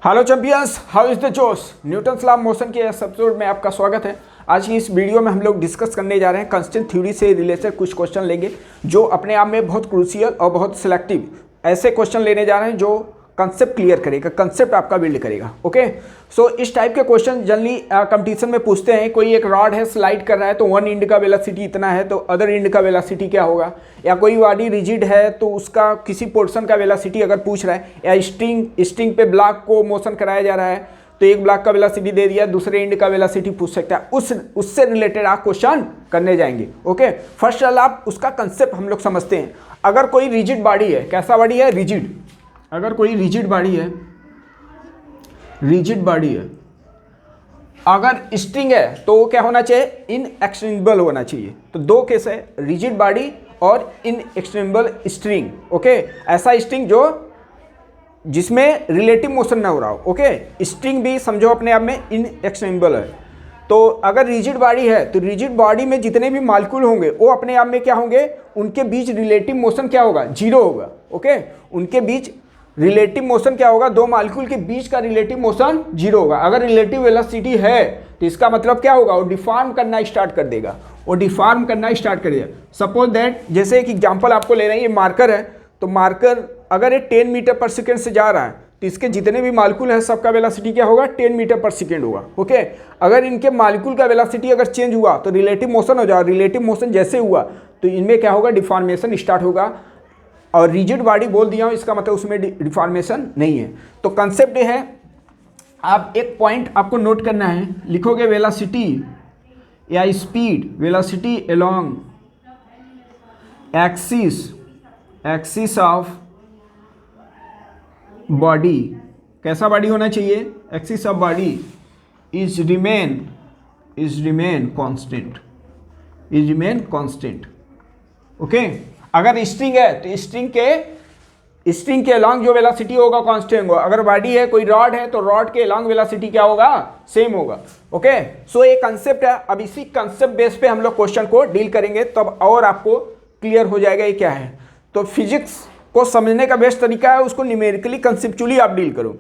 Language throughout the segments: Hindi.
Hello champions, how is the जोश। न्यूटन्स लॉ ऑफ मोशन के इस एपिसोड में आपका स्वागत है। आज की इस वीडियो में हम लोग डिस्कस करने जा रहे हैं कांस्टेंट थ्योरी से रिलेटेड कुछ क्वेश्चन लेंगे जो अपने आप में बहुत क्रूशियल और बहुत सिलेक्टिव ऐसे क्वेश्चन लेने जा रहे हैं जो कंसेप्ट क्लियर करेगा, कंसेप्ट आपका बिल्ड करेगा। ओके, सो इस टाइप के क्वेश्चन जनरली कंपटीशन में पूछते हैं। कोई एक रॉड है, स्लाइड कर रहा है, तो वन एंड का वेलोसिटी इतना है तो अदर एंड का वेलोसिटी क्या होगा, या कोई बॉडी रिजिड है तो उसका किसी पोर्शन का वेलोसिटी अगर पूछ रहा है, या स्ट्रिंग पे ब्लॉक को मोशन कराया जा रहा है तो एक ब्लॉक का वेलोसिटी दे दिया, दूसरे एंड का वेलोसिटी पूछ सकता है। उससे रिलेटेड आप क्वेश्चन करने जाएंगे। ओके, फर्स्ट ऑल आप उसका कंसेप्ट हम लोग समझते हैं। अगर कोई रिजिड बॉडी है, कैसा बॉडी है, रिजिड, अगर कोई रिजिड बॉडी है, अगर स्ट्रिंग है तो वो क्या होना चाहिए, इनएक्सटेंसिबल होना चाहिए। तो दो केस है, रिजिड बॉडी और इनएक्सटेंसिबल स्ट्रिंग। ओके, ऐसा स्ट्रिंग जो जिसमें रिलेटिव मोशन ना हो रहा हो। ओके, स्ट्रिंग भी समझो अपने आप में इनएक्सटेंसिबल है। तो अगर रिजिड बॉडी है तो रिजिड बॉडी में जितने भी मॉलिक्यूल होंगे वो अपने आप में क्या होंगे, उनके बीच रिलेटिव मोशन क्या होगा, जीरो होगा। ओके, उनके बीच रिलेटिव मोशन क्या होगा, दो मॉलिक्यूल के बीच का रिलेटिव मोशन जीरो होगा। अगर रिलेटिव वेलोसिटी है तो इसका मतलब क्या होगा, वो डिफॉर्म करना स्टार्ट कर देगा, सपोज दैट, जैसे एक एग्जांपल आपको ले रहे हैं, ये मार्कर है, तो मार्कर अगर ये 10 मीटर पर सेकेंड से जा रहा है तो इसके जितने भी मॉलिक्यूल है सबका वेलोसिटी क्या होगा, 10 मीटर पर सेकेंड होगा। ओके, अगर इनके मॉलिक्यूल का वेलोसिटी अगर चेंज हुआ तो रिलेटिव मोशन हो जाएगा, रिलेटिव मोशन जैसे हुआ तो इनमें क्या होगा, डिफॉर्मेशन स्टार्ट होगा। और रिजिड बॉडी बोल दिया हूँ, इसका मतलब उसमें डिफॉर्मेशन नहीं है। तो कंसेप्ट ये है, आप एक पॉइंट आपको नोट करना है, लिखोगे वेलोसिटी या speed, velocity along axis of body, कैसा बॉडी होना चाहिए, axis of body is remain constant. Okay, अगर स्ट्रिंग है तो स्ट्रिंग के अलॉन्ग जो वेलोसिटी होगा कांस्टेंट होगा। अगर बॉडी है, कोई रॉड है तो रॉड के अलॉन्ग वेलोसिटी क्या होगा, सेम होगा। ओके, सो ये कंसेप्ट है। अब इसी कंसेप्ट बेस पे हम लोग क्वेश्चन को डील करेंगे, तब और आपको क्लियर हो जाएगा ये क्या है। तो फिजिक्स को समझने का बेस्ट तरीका है उसको न्यूमेरिकली कंसेप्चुअली आप डील करो।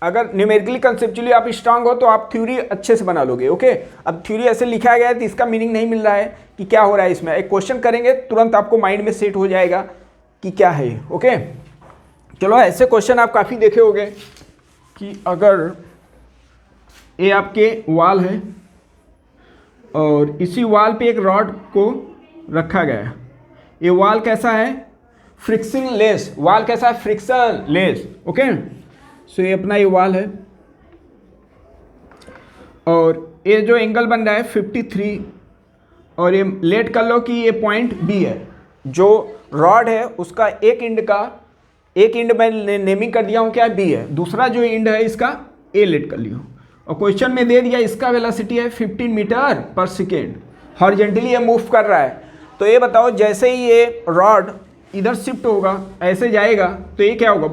अगर न्यूमेरिकली कंसेप्चुअली आप स्ट्रांग हो तो आप थ्योरी अच्छे से बना लोगे। ओके, अब थ्योरी ऐसे लिखा गया है तो इसका मीनिंग नहीं मिल रहा है कि क्या हो रहा है इसमें। एक क्वेश्चन करेंगे तुरंत आपको माइंड में सेट हो जाएगा कि क्या है। ओके, चलो, ऐसे क्वेश्चन आप काफ़ी देखे होंगे कि अगर ये आपके वॉल है और इसी वॉल पे एक रॉड को रखा गया है, ये वॉल कैसा है, फ्रिक्शन लेस, वॉल कैसा है, फ्रिक्शन लेस। ओके, सो ये अपना ये वॉल है और ये जो एंगल बन रहा है 53, और ये लेट कर लो कि ये पॉइंट बी है। जो रॉड है उसका एक एंड मैं नेमिंग कर दिया हूँ, क्या है, बी है। दूसरा जो एंड है इसका ए लेट कर लियो, और क्वेश्चन में दे दिया इसका वेलोसिटी है 15 मीटर पर सेकेंड, हॉरिजॉन्टली ये मूव कर रहा है। तो ये बताओ, जैसे ही ये रॉड इधर शिफ्ट होगा, ऐसे जाएगा, तो ये क्या होगा,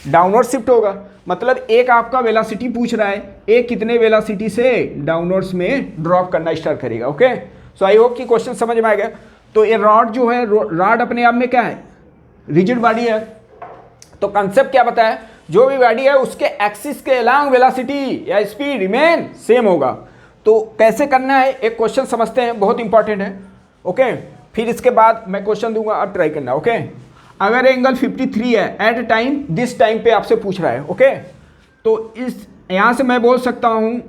डाउनवर्ड शिफ्ट होगा। मतलब एक आपका वेलोसिटी पूछ रहा है, एक कितने वेलोसिटी से डाउनवर्ड्स में ड्रॉप करना स्टार्ट करेगा। ओके, सो आई होप कि क्वेश्चन समझ में आ गया। तो ये रॉड जो है, रॉड अपने आप में क्या है, रिजिड बॉडी है। तो कंसेप्ट क्या बताया, जो भी बॉडी है उसके एक्सिस के अलॉन्ग वेलोसिटी या स्पीड रिमेन सेम होगा। तो कैसे करना है, एक क्वेश्चन समझते हैं, बहुत इंपॉर्टेंट है। ओके, फिर इसके बाद मैं क्वेश्चन दूंगा, आप ट्राई करना। ओके, अगर एंगल 53 है एट टाइम दिस टाइम पे आपसे पूछ रहा है। ओके, तो इस यहाँ से मैं बोल सकता हूँ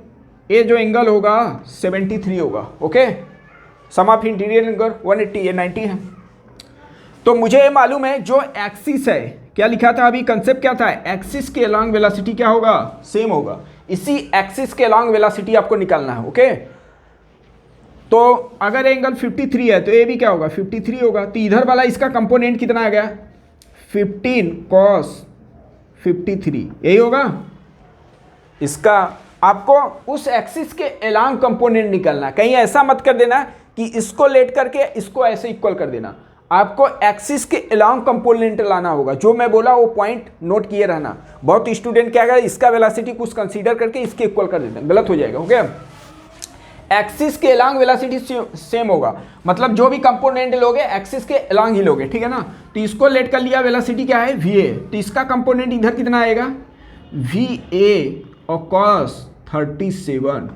ये जो एंगल होगा 73 होगा। Okay, sum of interior angle 180, ये 90 है। तो मुझे ये मालूम है जो एक्सिस है, क्या लिखा था अभी, कंसेप्ट क्या था, एक्सिस के अलॉन्ग वेलोसिटी क्या होगा, सेम होगा। इसी एक्सिस के अलॉन्ग वेलोसिटी आपको निकालना है। ओके, तो अगर एंगल 53 है तो ये भी क्या होगा, 53 होगा। तो इधर वाला इसका कंपोनेंट कितना आ गया, 15 cos 53, यही होगा। इसका आपको उस एक्सिस के अलॉन्ग कंपोनेंट निकालना, कहीं ऐसा मत कर देना कि इसको लेट करके इसको ऐसे इक्वल कर देना। आपको एक्सिस के अलॉन्ग कंपोनेंट लाना होगा। जो मैं बोला वो पॉइंट नोट किए रहना। बहुत स्टूडेंट क्या करें, इसका वेलोसिटी कुछ कंसीडर करके इसके इक्वल कर देते हैं, गलत हो जाएगा। ओके, एक्सिस के अलॉन्ग वेलोसिटी सेम होगा, मतलब जो भी कंपोनेंट लोगे एक्सिस के अलॉन्ग ही लोगे, ठीक है ना। तो इसको लेट कर लिया, वेलोसिटी क्या है, va, तो इसका कंपोनेंट इधर कितना आएगा, वी ए और कॉस 37,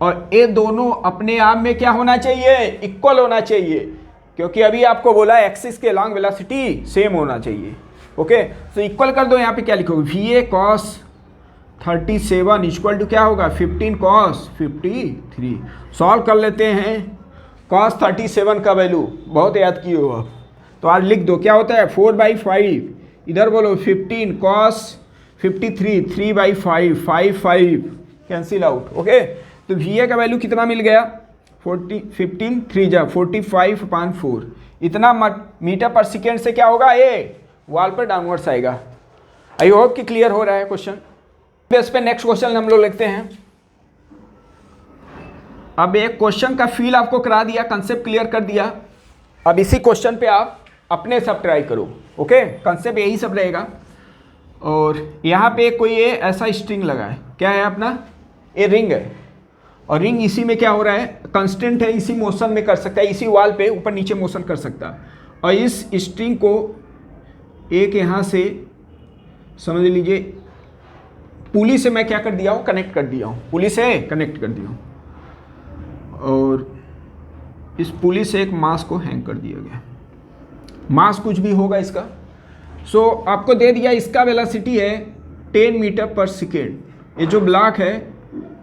और ये दोनों अपने आप में क्या होना चाहिए, इक्वल होना चाहिए, क्योंकि अभी आपको बोला एक्सिस के लॉन्ग वेलोसिटी सेम होना चाहिए। ओके, तो इक्वल कर दो। यहाँ पे क्या लिखोगे, V A cos 37 equal to क्या होगा, 15 कॉस 53। सॉल्व कर लेते हैं। कॉस 37 का वैल्यू बहुत याद किए हो आप, तो आज लिख दो क्या होता है 4/5, इधर बोलो 15 कॉस 53, 3/5, 5 कैंसिल आउट। ओके, तो वी ए का वैल्यू कितना मिल गया, 15 3 जा 45/4, इतना मीटर पर सेकेंड से क्या होगा, ये वॉल पर डाउनवर्ड्स आएगा। आई होप कि क्लियर हो रहा है क्वेश्चन। इस पे नेक्स्ट क्वेश्चन हम लोग लिखते हैं। अब एक क्वेश्चन का फील आपको करा दिया, कंसेप्ट क्लियर कर दिया। अब इसी क्वेश्चन पे आप अपने सब ट्राई करो। ओके, कंसेप्ट यही सब रहेगा। और यहाँ पे कोई ये ऐसा स्ट्रिंग लगा है, क्या है अपना, ये रिंग है, और रिंग इसी में क्या हो रहा है, कांस्टेंट है, इसी मोशन में कर सकता है, इसी वॉल पे ऊपर नीचे मोशन कर सकता है। और इस स्ट्रिंग को एक यहाँ से समझ लीजिए पुली से मैं क्या कर दिया हूँ, कनेक्ट कर दिया हूँ, पुली से कनेक्ट कर दिया हूँ, और इस पुली से एक मास को हैंग कर दिया गया। मास कुछ भी होगा इसका। सो आपको दे दिया इसका वेलोसिटी है 10 मीटर पर सेकेंड। ये जो ब्लॉक है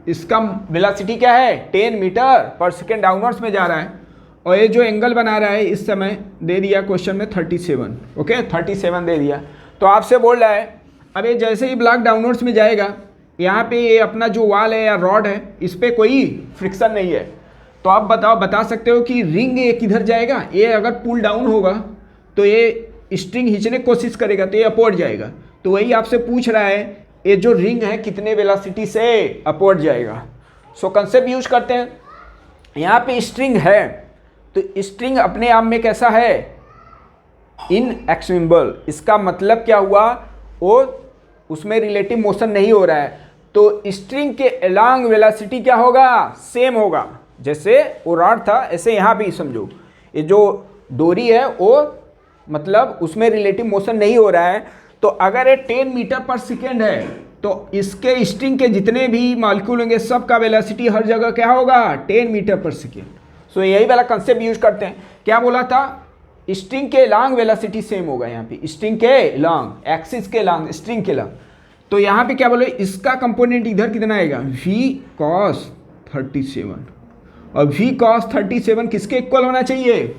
इसका वेलोसिटी क्या है, 10 मीटर पर सेकेंड डाउनवर्ड्स में जा रहा है, और ये जो एंगल बना रहा है इस समय दे दिया क्वेश्चन में 37। ओके, 37 दे दिया। तो आपसे बोल रहा है अब ये जैसे ही ब्लॉक डाउनवर्ड्स में जाएगा, यहाँ पे ये अपना जो वॉल है या रॉड है इस पर कोई फ्रिक्शन नहीं है, तो आप बता सकते हो कि रिंग ये किधर जाएगा, ये अगर पुल डाउन होगा तो ये स्ट्रिंग खींचने की कोशिश करेगा तो ये अपवर्ड जाएगा। तो वही आपसे पूछ रहा है ये जो रिंग है कितने वेलोसिटी से अपवर्ड जाएगा। सो कंसेप्ट यूज करते हैं। यहाँ पे स्ट्रिंग है तो स्ट्रिंग अपने आप में कैसा है, इनएक्सिबल। इसका मतलब क्या हुआ, वो उसमें रिलेटिव मोशन नहीं हो रहा है, तो स्ट्रिंग के अलोंग वेलोसिटी क्या होगा, सेम होगा। जैसे वो रॉड था ऐसे यहाँ भी समझो, ये जो डोरी है वो मतलब उसमें रिलेटिव मोशन नहीं हो रहा है। तो अगर ये 10 मीटर पर सेकेंड है तो इसके स्ट्रिंग के जितने भी मॉलिक्यूल होंगे सब का वेलोसिटी हर जगह क्या होगा, 10 मीटर पर सेकेंड। सो यही वाला कंसेप्ट यूज करते हैं। क्या बोला था, स्ट्रिंग के लॉन्ग वेलोसिटी सेम होगा। यहाँ पे स्ट्रिंग के लॉन्ग, एक्सिस के लॉन्ग, स्ट्रिंग के लॉन्ग। तो यहाँ पे क्या बोले, इसका कंपोनेंट इधर कितना आएगा, v cos 37, और v cos 37 किसके इक्वल होना चाहिए,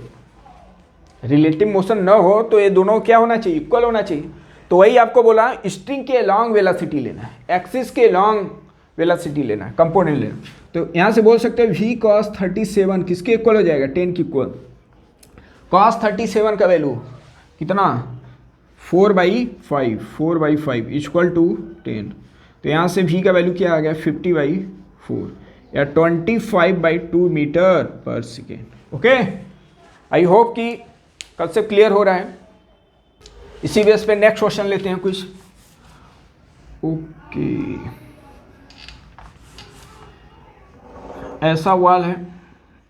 रिलेटिव मोशन न हो तो ये दोनों क्या होना चाहिए, इक्वल होना चाहिए। तो वही आपको बोला स्ट्रिंग के लॉन्ग वेलोसिटी लेना है, एक्सिस के लॉन्ग वेलोसिटी लेना है, कंपोनेंट लेना। तो यहाँ से बोल सकते हैं v cos 37 किसके इक्वल हो जाएगा, 10 के इक्वल। cos 37 का वैल्यू कितना, 4/5 इक्वल टू 10। तो यहाँ से v का वैल्यू क्या आ गया, 50/4 या 25/2 मीटर पर सेकेंड। ओके, आई होप कि कंसेप्ट क्लियर हो रहा है। इसी बेस पे नेक्स्ट क्वेश्चन लेते हैं कुछ। ओके, ऐसा वॉल है,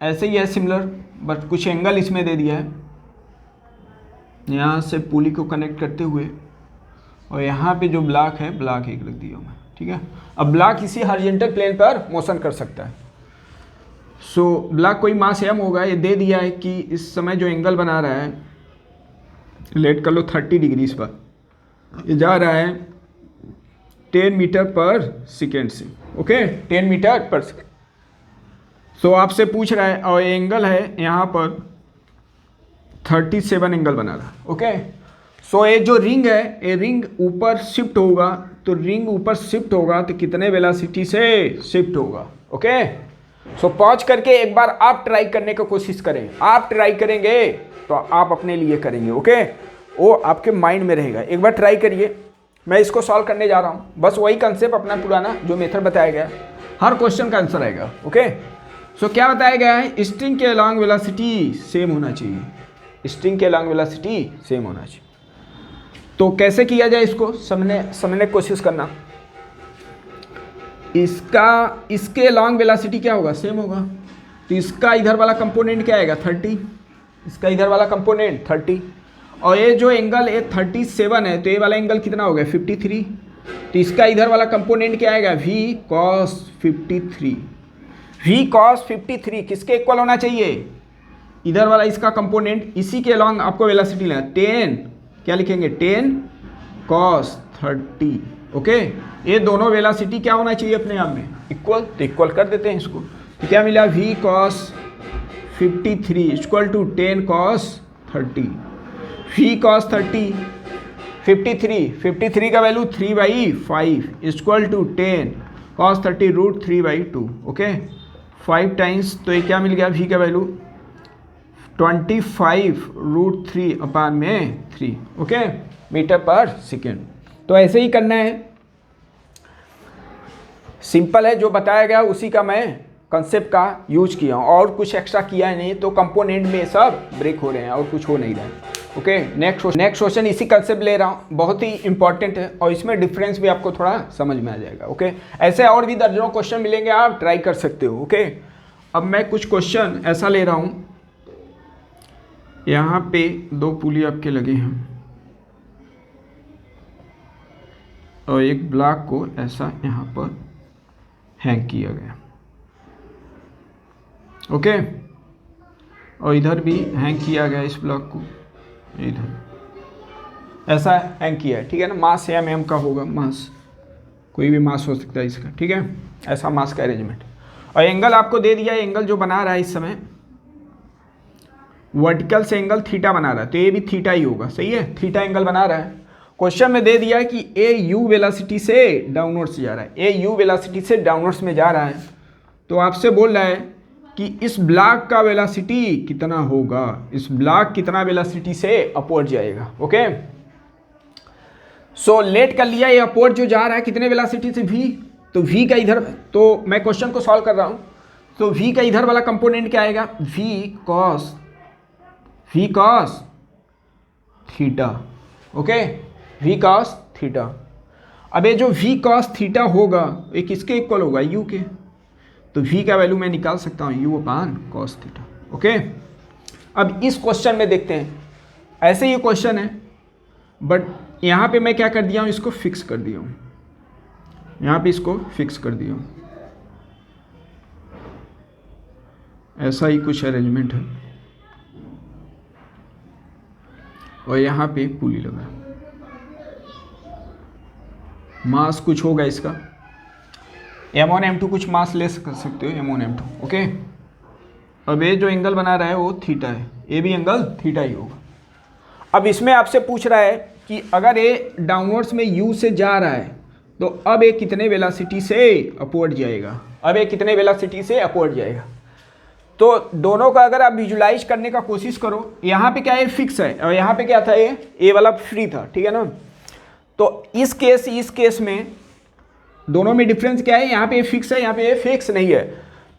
ऐसे ही है सिमिलर, बट कुछ एंगल इसमें दे दिया है। यहाँ से पुली को कनेक्ट करते हुए, और यहाँ पे जो ब्लॉक है, ब्लॉक एक रख दिया मैं, ठीक है। अब ब्लॉक इसी हॉरिजॉन्टल प्लेन पर मोशन कर सकता है। सो ब्लॉक कोई मास m होगा, ये दे दिया है कि इस समय जो एंगल बना रहा है, लेट कर लो 30 डिग्रीज पर, ये जा रहा है 10 मीटर पर सेकेंड से। ओके, 10 मीटर पर सेकेंड। सो आपसे पूछ रहा है, और एंगल है यहाँ पर 37 एंगल बना रहा है। ओके, सो ये जो रिंग है, ये रिंग ऊपर शिफ्ट होगा, तो रिंग ऊपर शिफ्ट होगा तो कितने वेलोसिटी से शिफ्ट होगा। ओके, सो पॉज करके एक बार आप ट्राई करने की कोशिश करें। आप ट्राई करेंगे तो आप अपने लिए करेंगे। ओके, वो आपके माइंड में रहेगा। एक बार ट्राई करिए, मैं इसको सॉल्व करने जा रहा हूँ। बस वही कंसेप्ट अपना पुराना जो मेथड बताया गया, हर क्वेश्चन का आंसर आएगा। ओके, सो क्या बताया गया है, स्ट्रिंग के अलोंग वेलोसिटी सेम होना चाहिए, स्ट्रिंग के अलोंग वेलोसिटी सेम होना चाहिए। तो कैसे किया जाए इसको समझने की कोशिश करना। इसके लॉन्ग वेलोसिटी क्या होगा, सेम होगा। तो इसका इधर वाला कंपोनेंट क्या आएगा, 30, इसका इधर वाला कंपोनेंट 30, और ये जो एंगल ये 37 है, तो ये वाला एंगल कितना हो गया, 53। तो इसका इधर वाला कंपोनेंट क्या आएगा, v cos 53। v cos 53 किसके इक्वल होना चाहिए, इधर वाला इसका कंपोनेंट, इसी के अलॉन्ग आपको वेलोसिटी लेना, 10 क्या लिखेंगे 10 cos 30। ओके, ये दोनों वेलोसिटी क्या होना चाहिए अपने आप में इक्वल, तो इक्वल कर देते हैं इसको। तो क्या मिला, v cos 53 equal to 10 cos 30। v cos 30 53 का value 3/5 equal to 10 cos 30 √3/2। Okay, 5 times, तो ये क्या मिल गया, v का वैल्यू 25 √3/3। ओके, मीटर पर सेकेंड। तो ऐसे ही करना है, सिंपल है, जो बताया गया उसी का मैं कंसेप्ट का यूज किया हूँ और कुछ एक्स्ट्रा किया है नहीं, तो कंपोनेंट में सब ब्रेक हो रहे हैं और कुछ हो नहीं रहा है। ओके, नेक्स्ट क्वेश्चन इसी कंसेप्ट ले रहा हूँ, बहुत ही इंपॉर्टेंट है और इसमें डिफरेंस भी आपको थोड़ा समझ में आ जाएगा। ओके, ऐसे और भी दर्जनों क्वेश्चन मिलेंगे, आप ट्राई कर सकते हो। ओके, अब मैं कुछ क्वेश्चन ऐसा ले रहा हूँ, यहाँ पे 2 पुली आपके लगे हैं और एक ब्लॉक को ऐसा यहाँ पर हैंग किया गया। ओके, और इधर भी हैंग किया गया, इस ब्लॉक को इधर ऐसा हैंग किया है, ठीक है ना। मास mm का होगा, मास कोई भी मास हो सकता है इसका, ठीक है, ऐसा मास का अरेंजमेंट। और एंगल आपको दे दिया है, एंगल जो बना रहा है इस समय वर्टिकल से एंगल थीटा बना रहा है, तो ये भी थीटा ही होगा, सही है, थीटा एंगल बना रहा है। क्वेश्चन में दे दिया है कि ए यू वेलोसिटी से डाउनवर्ड्स जा रहा है, ए यू वेलोसिटी से डाउनवर्ड्स में जा रहा है, तो आपसे बोल रहा है कि इस ब्लॉक का वेलोसिटी कितना होगा, इस ब्लॉक कितना वेलोसिटी से अपवर्ड जाएगा। ओके, सो लेट कर लिया, ये अपवर्ड जो जा रहा है कितने वेलोसिटी से, v, तो v का इधर, तो मैं क्वेश्चन को सॉल्व कर रहा हूँ, तो v का इधर वाला कंपोनेंट क्या आएगा, v cos theta. Okay, v cos theta. अब ये जो v cos थीटा होगा ये किसके इक्वल होगा, u के, तो v का वैल्यू मैं निकाल सकता हूँ u/cos थीटा। ओके, अब इस क्वेश्चन में देखते हैं, ऐसे ही क्वेश्चन है बट यहाँ पे मैं क्या कर दिया हूँ, इसको फिक्स कर दिया हूँ, यहाँ पे इसको फिक्स कर दिया हूँ, ऐसा ही कुछ अरेंजमेंट है और यहाँ पे पुली लगा, मास कुछ होगा इसका, m1 m2 कुछ मास ले सकते हो, m1 m2। ओके, अब ये जो एंगल बना रहा है वो थीटा है, ये भी एंगल थीटा ही होगा। अब इसमें आपसे पूछ रहा है कि अगर ये डाउनवर्ड्स में u से जा रहा है तो अब ये कितने वेलोसिटी से अपवर्ड जाएगा, अब ये कितने वेलोसिटी से अपवर्ड जाएगा। तो दोनों का अगर आप विजुलाइज करने का कोशिश करो, यहाँ पे क्या है फिक्स है और यहाँ पे क्या था, ये वाला फ्री था, ठीक है ना। तो इस केस में दोनों में डिफरेंस क्या है, यहाँ पे फिक्स है, यहाँ पे फिक्स नहीं है,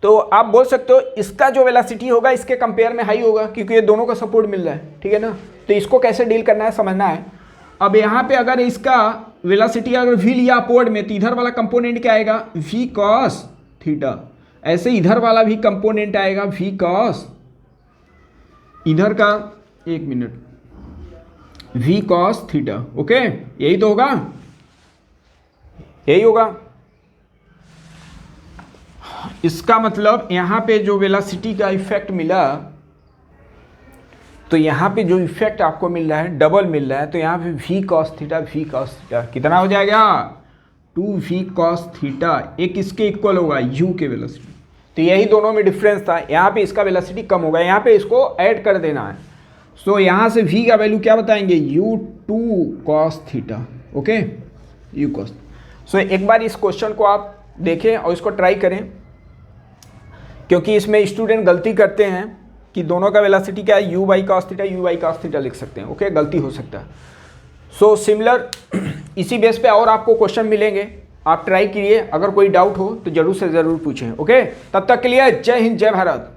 तो आप बोल सकते हो इसका जो वेलोसिटी होगा इसके कंपेयर में हाई होगा क्योंकि ये दोनों का सपोर्ट मिल रहा है, ठीक है ना। तो इसको कैसे डील करना है समझना है। अब यहाँ पे अगर इसका वेलोसिटी अगर v लिया अपवर्ड में तो इधर वाला कंपोनेंट क्या आएगा, v cos थीटा, ऐसे इधर वाला भी कंपोनेंट आएगा v cos, इधर का एक minute v cos theta. Okay, यही तो होगा, यही होगा। इसका मतलब यहाँ पे जो वेलोसिटी का इफेक्ट मिला, तो यहाँ पे जो इफेक्ट आपको मिल रहा है डबल मिल रहा है, तो यहाँ पे v cos थीटा कितना हो जाएगा, 2v cos थीटा, एक इसके इक्वल होगा u के वेलोसिटी। तो यही दोनों में डिफरेंस था, यहाँ पे इसका वेलोसिटी कम होगा, यहाँ पे इसको ऐड कर देना है। सो यहाँ से v का वैल्यू क्या बताएंगे, u2 cos theta. Okay, u cos। सो एक बार इस क्वेश्चन को आप देखें और इसको ट्राई करें, क्योंकि इसमें स्टूडेंट गलती करते हैं कि दोनों का वेलोसिटी क्या है, u/cos थीटा, u/cos थीटा लिख सकते हैं। ओके, गलती हो सकता है। सो सिमिलर इसी बेस पे और आपको क्वेश्चन मिलेंगे, आप ट्राई कीजिए, अगर कोई डाउट हो तो जरूर से ज़रूर पूछें। ओके, तब तक के लिए जय हिंद, जय भारत।